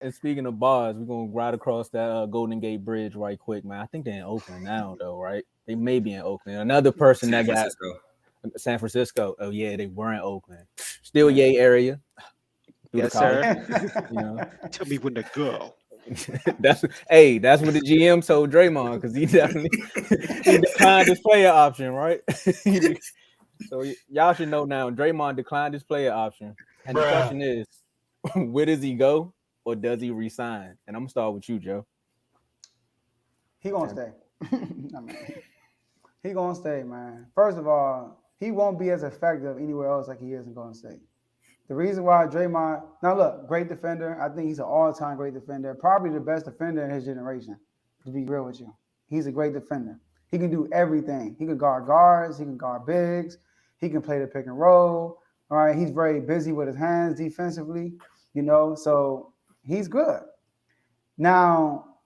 And speaking of bars, we're gonna ride across that Golden Gate Bridge right quick, man. I think they're in Oakland now, though, right? They may be in Oakland. Another person San that got Francisco. San Francisco. Oh yeah, they were in Oakland. Still Yay area through the Yes, college. sir. You know, Tell me when to go. that's that's what the GM told Draymond because he definitely he declined his player option, right? So y'all should know now. Draymond declined his player option, and the Bruh. question is, where does he go, or does he resign? And I'm gonna start with you, Joe. He gonna stay. I mean, he gonna stay, man. First of all, he won't be as effective anywhere else like he is in Golden State. The reason why Draymond, now look, great defender. I think he's an all-time great defender, probably the best defender in his generation. To be real with you, he's a great defender. He can do everything. He can guard guards. He can guard bigs. He can play the pick and roll. All right, he's very busy with his hands defensively. So he's good. Now,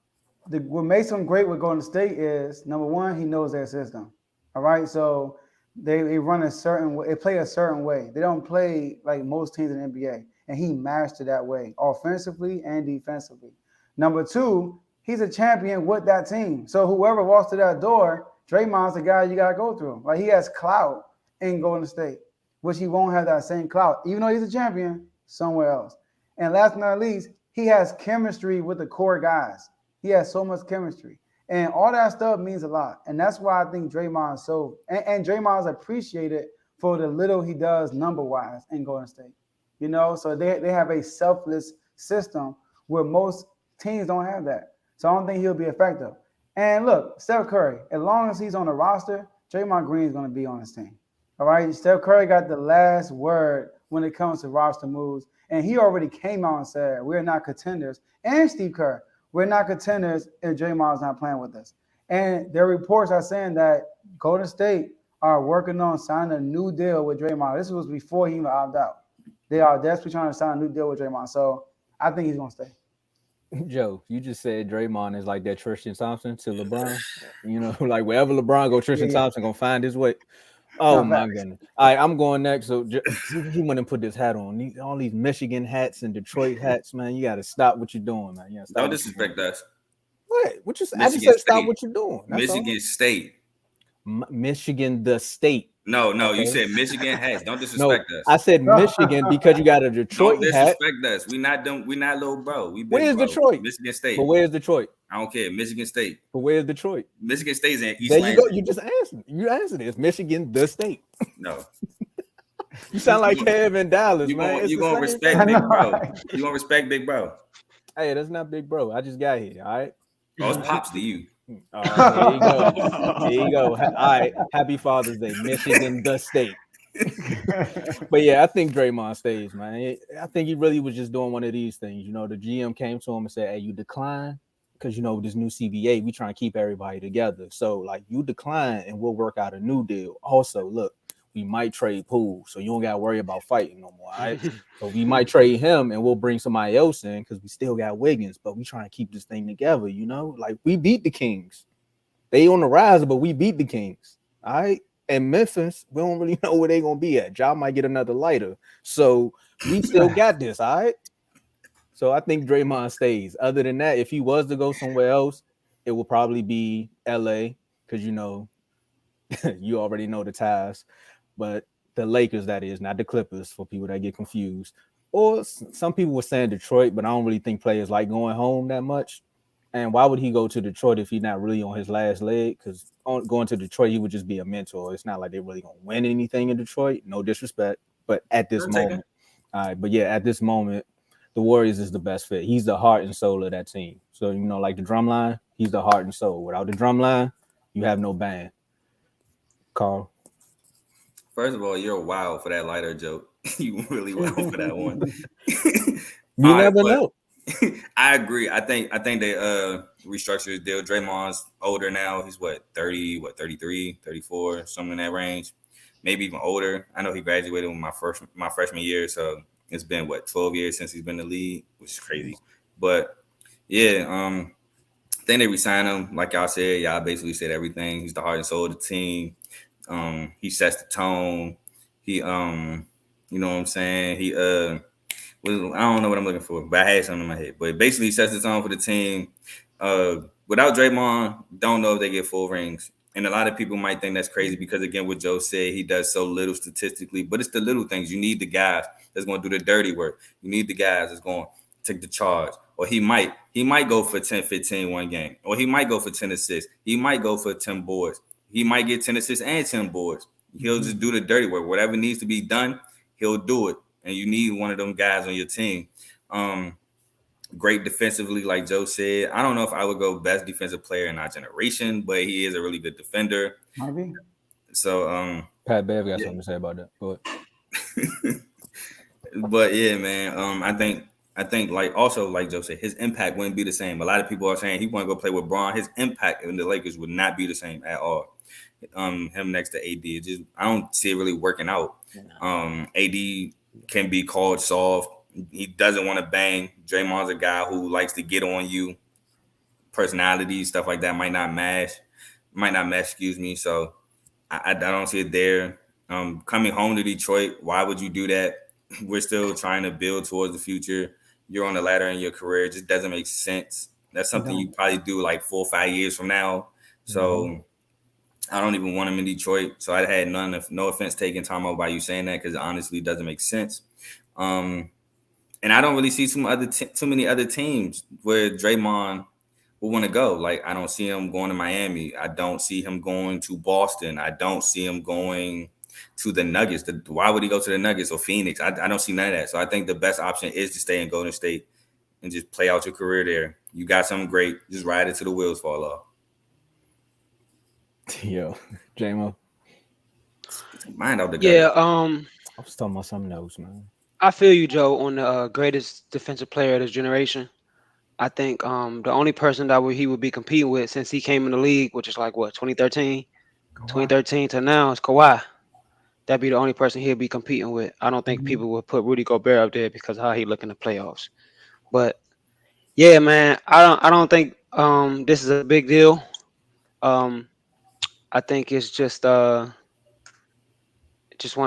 what makes him great with Golden State is number one, he knows their system. All right, so they run a certain way, they play a certain way. They don't play like most teams in the NBA, and he mastered that way, offensively and defensively. Number two, he's a champion with that team. So whoever walks to that door, Draymond's the guy you gotta go through. Like he has clout in Golden State, which he won't have that same clout, even though he's a champion somewhere else. And last but not least, he has chemistry with the core guys. He has so much chemistry. And all that stuff means a lot. And that's why I think Draymond is so and Draymond is appreciated for the little he does number-wise in Golden State. So they have a selfless system where most teams don't have that. So I don't think he'll be effective. And look, Steph Curry, as long as he's on the roster, Draymond Green is going to be on his team. All right. Steph Curry got the last word when it comes to roster moves. And he already came out and said, we're not contenders. And Steve Kerr, we're not contenders if Draymond's not playing with us. And their reports are saying that Golden State are working on signing a new deal with Draymond. This was before he even opted out. They are desperately trying to sign a new deal with Draymond. So I think he's going to stay. Joe, you just said Draymond is like that Tristan Thompson to LeBron. Like wherever LeBron go, Tristan Thompson gonna find his way. Oh my goodness! All right, I'm going next. So you want to put this hat on? All these Michigan hats and Detroit hats, man. You got to stop what you're doing, man. Don't disrespect us. What? I just said stop what you're doing. That's Michigan State. Michigan, the state. No, okay. You said Michigan hats. Don't disrespect us. I said Michigan because you got a Detroit hat. Don't disrespect us. We not little bro. Where's Detroit? Michigan State. But where's Detroit? I don't care. Michigan State. But where's Detroit? Michigan State's in East There Lansing. you go. You just answered. You answered it. It's Michigan, the state. No. You sound like Kevin Dallas, man. You gonna respect Big Bro. You gonna respect Big Bro. Hey, that's not Big Bro. I just got here. All right. Oh, it's pops to you. There you go. There you go. All right. Happy Father's Day, Michigan, the state. But yeah, I think Draymond stays, man. I think he really was just doing one of these things. The GM came to him and said, "Hey, you decline because this new CBA, we trying to keep everybody together. So like, you decline, and we'll work out a new deal. Also, look, we might trade Poole, so you don't gotta worry about fighting no more. All right. So we might trade him, and we'll bring somebody else in because we still got Wiggins, but we trying to keep this thing together. Like we beat the Kings. They on the rise, but we beat the Kings. All right." And Memphis, we don't really know where they're going to be at. Ja might get another lighter. So we still got this, all right? So I think Draymond stays. Other than that, if he was to go somewhere else, it will probably be L.A. because, you already know the ties. But the Lakers, that is, not the Clippers for people that get confused. Or some people were saying Detroit, but I don't really think players like going home that much. And why would he go to Detroit if he's not really on his last leg? Because going to Detroit, he would just be a mentor. It's not like they're really going to win anything in Detroit. No disrespect. But at this moment, all right. But yeah, at this moment, the Warriors is the best fit. He's the heart and soul of that team. So, like the drum line, he's the heart and soul. Without the drum line, you have no band. Carl? First of all, you're wild for that lighter joke. You really wild for that one. You never know. I agree. I think they restructured his deal. Draymond's older now. He's 33, 34, something in that range. Maybe even older. I know he graduated with my freshman year, so it's been 12 years since he's been in the league, which is crazy. But yeah, I think they re-signed him. Like y'all said, y'all basically said everything. He's the heart and soul of the team. He sets the tone. He you know what I'm saying? He I don't know what I'm looking for, but I had something in my head. But basically, sets the tone for the team. Without Draymond, don't know if they get full rings. And a lot of people might think that's crazy because, again, what Joe said, he does so little statistically. But it's the little things. You need the guys that's going to do the dirty work. You need the guys that's going to take the charge. Or he might go for 10, 15 one game. Or he might go for 10 assists. He might go for 10 boards. He might get 10 assists and 10 boards. He'll just do the dirty work. Whatever needs to be done, he'll do it. And you need one of them guys on your team. Great defensively, like Joe said. I don't know if I would go best defensive player in our generation, but he is a really good defender. Maybe. So Pat Bev got something to say about that. Go ahead. But yeah, man. I think like also like Joe said, his impact wouldn't be the same. A lot of people are saying he want to go play with Braun. His impact in the Lakers would not be the same at all. Him next to AD, I don't see it really working out. AD can be called soft. He doesn't want to bang. Draymond's a guy who likes to get on you. Personality, stuff like that might not match. Excuse me. So I don't see it there. Coming home to Detroit, why would you do that? We're still trying to build towards the future. You're on the ladder in your career. It just doesn't make sense. That's something you probably do like 4 or 5 years from now. So I don't even want him in Detroit. So I had no offense taken, Tomo, by you saying that, because it honestly doesn't make sense. And I don't really see too many other teams where Draymond will want to go. Like, I don't see him going to Miami. I don't see him going to Boston. I don't see him going to the Nuggets. Why would he go to the Nuggets or Phoenix? I don't see none of that. So I think the best option is to stay in Golden State and just play out your career there. You got something great. Just ride it till the wheels fall off. Yo, J-Mo. Mind out the gutter. Yeah, I was talking about something else, man. I feel you, Joe, on the greatest defensive player of this generation. I think the only person that he would be competing with since he came in the league, which is like what, 2013? 2013 to now, is Kawhi. That'd be the only person he'll be competing with. I don't think people would put Rudy Gobert up there because of how he look in the playoffs. But yeah, man, I don't think this is a big deal. I think it's just one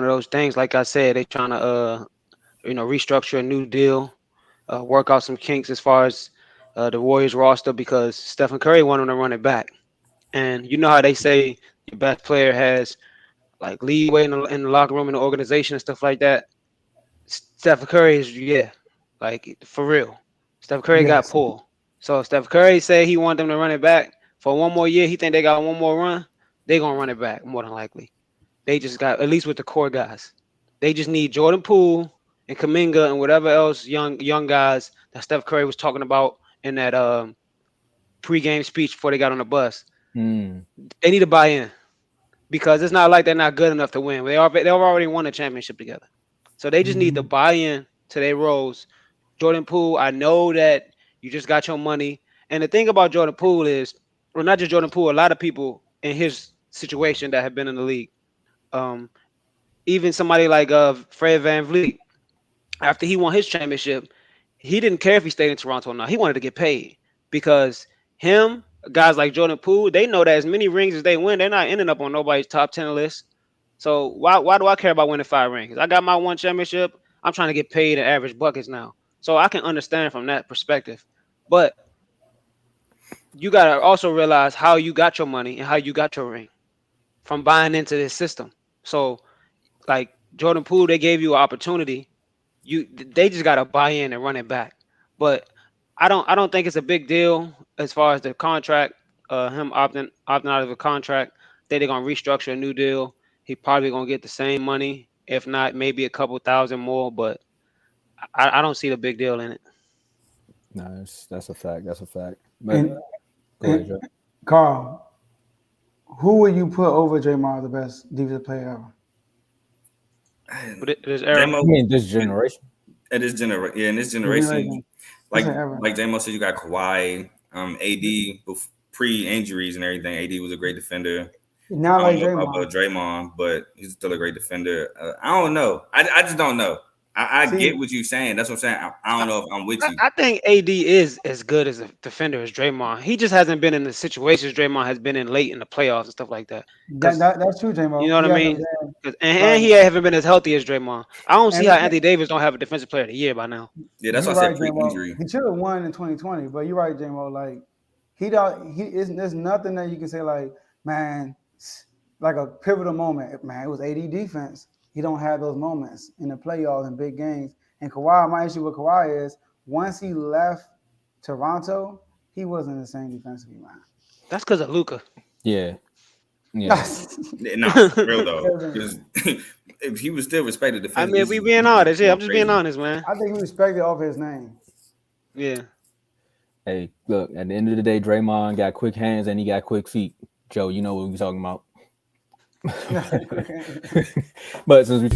of those things. Like I said, they trying to restructure a new deal, work out some kinks as far as the Warriors roster, because Stephen Curry wanted them to run it back. And you know how they say your best player has like leeway in the locker room, in the organization and stuff like that. Stephen Curry is, like for real. Stephen Curry got pulled. So Stephen Curry said he wanted them to run it back for one more year. He think they got one more run. They gonna run it back more than likely. They just got, at least with the core guys, they just need Jordan Poole and Kuminga and whatever else young guys that Steph Curry was talking about in that pregame speech before they got on the bus. They need to buy in, because it's not like they're not good enough to win. They've already won a championship together. So they just need to buy in to their roles. Jordan Poole, I know that you just got your money. And the thing about Jordan Poole is, well, not just Jordan Poole, a lot of people in his situation that have been in the league. Even somebody like Fred VanVleet, after he won his championship, he didn't care if he stayed in Toronto or not. He wanted to get paid, because guys like Jordan Poole, they know that as many rings as they win, they're not ending up on nobody's top 10 list. So why do I care about winning 5 rings? I got my 1 championship. I'm trying to get paid in average buckets now. So I can understand from that perspective. But you got to also realize how you got your money and how you got your ring from buying into this system. So like Jordan Poole, they gave you an opportunity. They just got to buy in and run it back. But I don't think it's a big deal as far as the contract, him opting out of the contract. I think they're going to restructure a new deal. He probably going to get the same money, if not maybe a couple thousand more, but I don't see the big deal in it. No, that's a fact. That's a fact. But, go ahead, Joe. Carl, who would you put over Draymond, the best defensive player ever? But it is era. I mean, this generation. In this generation, like J-Mo said, you got Kawhi, AD, pre-injuries and everything. AD was a great defender. Not like Draymond. Draymond, but he's still a great defender. I don't know. I just don't know. I get what you're saying. That's what I'm saying. I don't know if I'm with you. I think AD is as good as a defender as Draymond. He just hasn't been in the situations Draymond has been in late in the playoffs and stuff like that. That's true, J-Mo. You know what I mean? And he haven't been as healthy as Draymond. I don't see how Anthony Davis don't have a defensive player of the year by now. Yeah, that's why I said pre-injury. He should have won in 2020, but you're right, J-Mo. Like there's nothing that you can say like, man, like a pivotal moment. Man, it was AD defense. He don't have those moments in the playoffs and big games. And Kawhi, my issue with Kawhi is once he left Toronto, he wasn't the same defensively, man. That's because of Luka. Yeah. No, real though. Because if he was still respected defensively. I mean, if we being honest, I'm just being honest, man. I think he respected off his name. Yeah. Hey, look, at the end of the day, Draymond got quick hands and he got quick feet. Joe, you know what we're talking about. But since we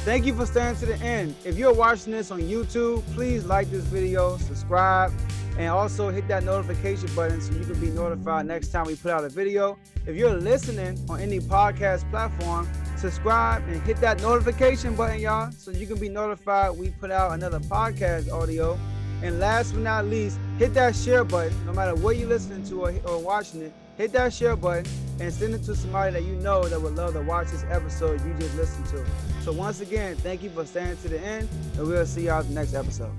thank you for staying to the end. If you're watching this on YouTube, please like this video, subscribe, and also hit that notification button so you can be notified next time we put out a video. If you're listening on any podcast platform, subscribe and hit that notification button, y'all, so you can be notified we put out another podcast audio. And last but not least, hit that share button. No matter what you're listening to or watching it, hit that share button and send it to somebody that you know that would love to watch this episode you just listened to. So once again, thank you for staying to the end, and we'll see y'all in the next episode.